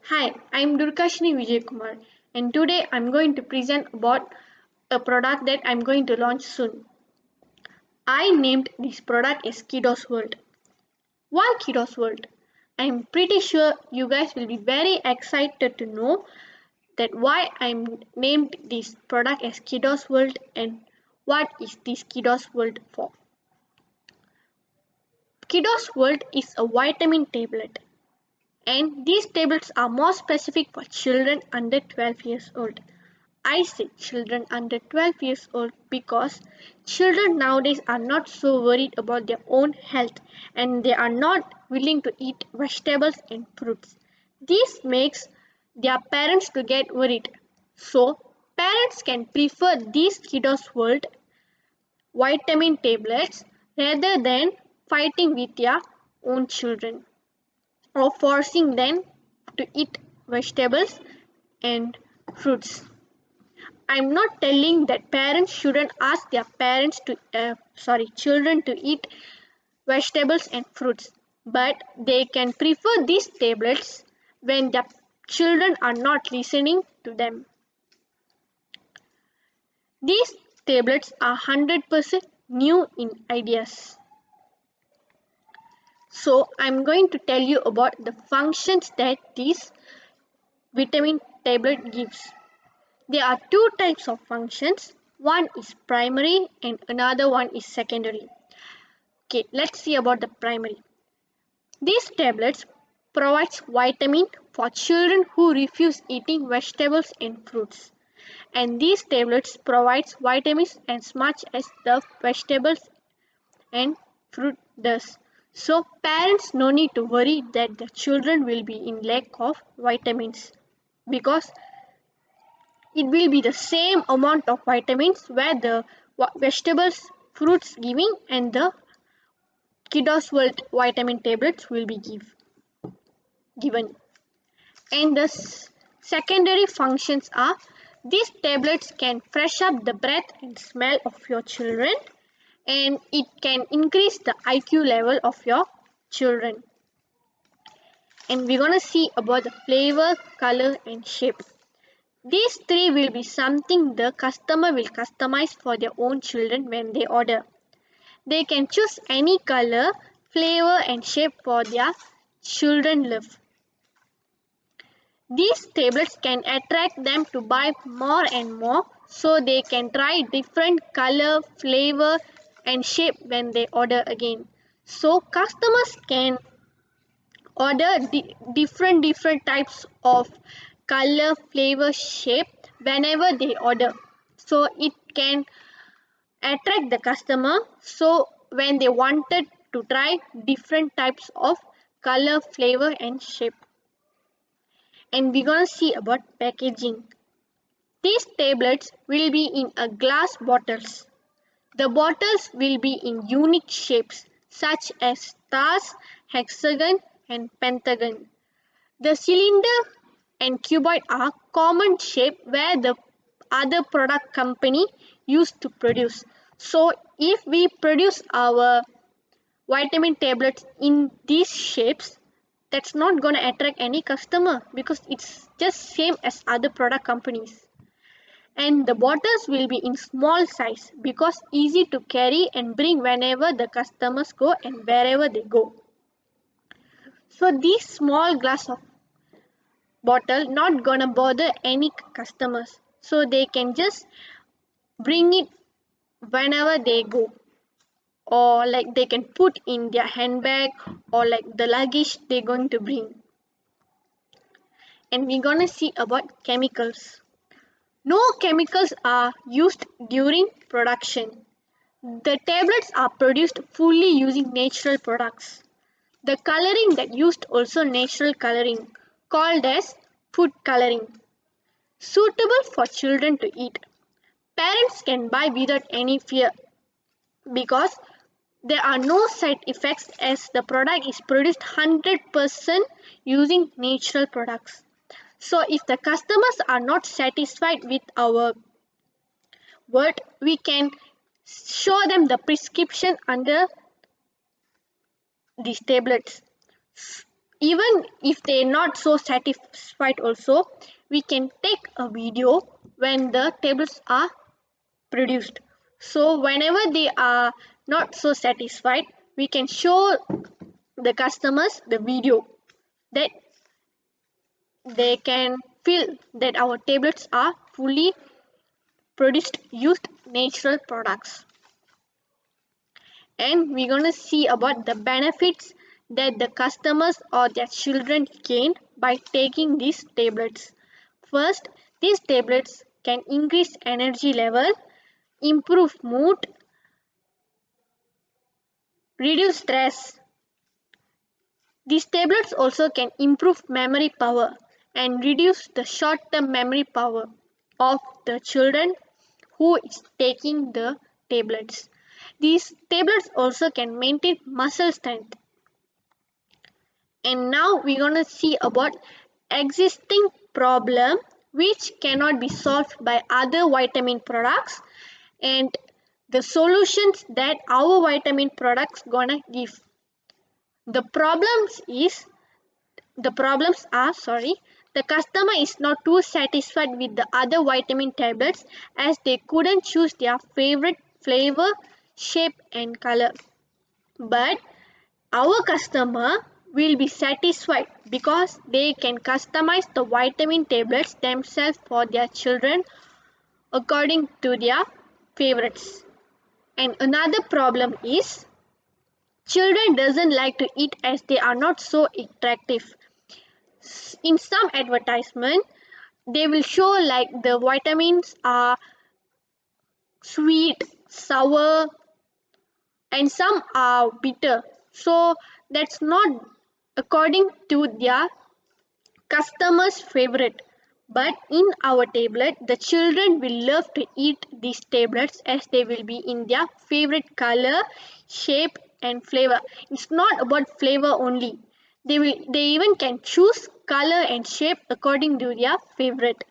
Hi, I'm Durkashni Vijaykumar and today I'm going to present about a product that I'm going to launch soon. I named this product as Kiddos World. Why Kiddos World? I'm pretty sure you guys will be very excited to know that why I'm named this product as Kiddos World and what is this Kiddos World for. Kiddos World is a vitamin tablet and these tablets are more specific for children under 12 years old. I say children under 12 years old because children nowadays are not so worried about their own health and they are not willing to eat vegetables and fruits. This makes their parents to get worried. So parents can prefer these Kiddos World vitamin tablets rather than fighting with their own children or forcing them to eat vegetables and fruits. I'm not telling that parents shouldn't ask their children to eat vegetables and fruits, but they can prefer these tablets when their children are not listening to them. These tablets are 100% new in ideas. So I'm going to tell you about the functions that this vitamin tablet gives. There are two types of functions. One is primary and another one is secondary. Okay, let's see about the primary. These tablets provides vitamin for children who refuse eating vegetables and fruits. And these tablets provides vitamins as much as the vegetables and fruit does. So parents no need to worry that the children will be in lack of vitamins because it will be the same amount of vitamins where the vegetables, fruits giving and the Kiddos World vitamin tablets will be given. And the secondary functions are these tablets can fresh up the breath and smell of your children and it can increase the IQ level of your children. And we're gonna see about the flavor, color and shape. These three will be something the customer will customize for their own children when they order. They can choose any color, flavor and shape for their children love. These tablets can attract them to buy more and more so they can try different color, flavor and shape when they order again. So customers can order different types of color, flavor, shape whenever they order. So it can attract the customer so when they wanted to try different types of color, flavor and shape. And we're gonna see about packaging. These tablets will be in a glass bottles. The bottles will be in unique shapes such as stars, hexagon and pentagon. The cylinder and cuboid are common shape where the other product company used to produce. So if we produce our vitamin tablets in these shapes, that's not going to attract any customer because it's just same as other product companies. And the bottles will be in small size because easy to carry and bring whenever the customers go and wherever they go. So these small glass of bottle not gonna bother any customers so they can just bring it whenever they go or like they can put in their handbag or like the luggage they're going to bring. And we're gonna see about chemicals. No chemicals are used during production. The tablets are produced fully using natural products. The coloring that used also natural coloring called as food coloring, suitable for children to eat. Parents can buy without any fear because there are no side effects as the product is produced 100% using natural products. So if the customers are not satisfied with our word, we can show them the prescription under these tablets. even if they're not so satisfied also, we can take a video when the tablets are produced. So whenever they are not so satisfied, we can show the customers the video that they can feel that our tablets are fully produced used natural products. And we're going to see about the benefits that the customers or their children gain by taking these tablets. First, these tablets can increase energy level, improve mood, reduce stress. These tablets also can improve memory power and reduce the short-term memory power of the children who is taking the tablets. These tablets also can maintain muscle strength. And now we're going to see about existing problem which cannot be solved by other vitamin products and the solutions that our vitamin products gonna give. The problems are the customer is not too satisfied with the other vitamin tablets as they couldn't choose their favorite flavor, shape and color. But our customer will be satisfied because they can customize the vitamin tablets themselves for their children according to their favorites. And another problem is children doesn't like to eat as they are not so attractive. In some advertisement, they will show like the vitamins are sweet, sour, and some are bitter. So that's not according to their customer's favorite. But in our tablet, the children will love to eat these tablets as they will be in their favorite color, shape, and flavor. It's not about flavor only. They even can choose color and shape according to their favorite.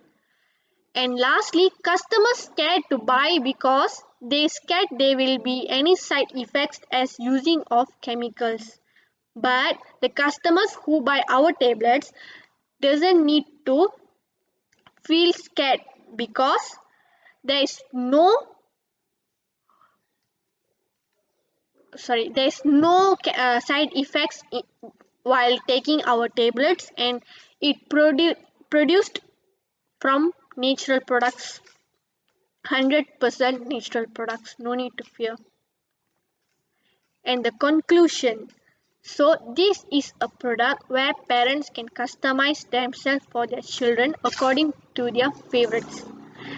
And lastly, customers scared to buy because they scared there will be any side effects as using of chemicals. But the customers who buy our tablets doesn't need to feel scared because there is no side effects while taking our tablets and it produced from natural products, 100% natural products, no need to fear. And the conclusion, so this is a product where parents can customize themselves for their children according to their favorites.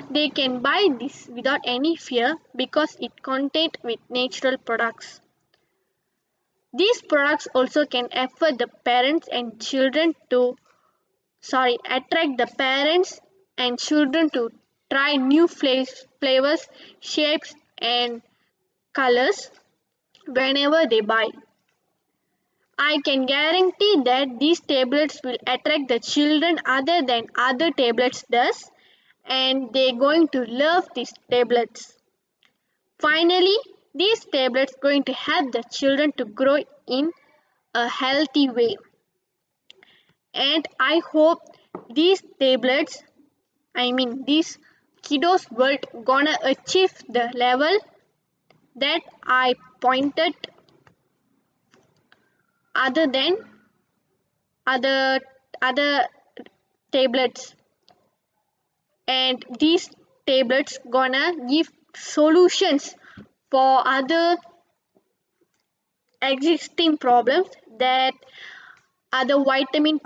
They can buy this without any fear because it contains with natural products. These products also can affect the parents and children to attract the parents and children to try new flavors, shapes and colors whenever they buy. I can guarantee that these tablets will attract the children other than other tablets does and they're going to love these tablets. Finally, these tablets going to help the children to grow in a healthy way. And I hope these tablets, these kiddos world gonna achieve the level that I pointed other than other tablets. And these tablets gonna give solutions for other existing problems that other vitamin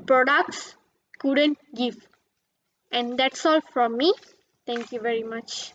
products couldn't give. And that's all from me. Thank you very much.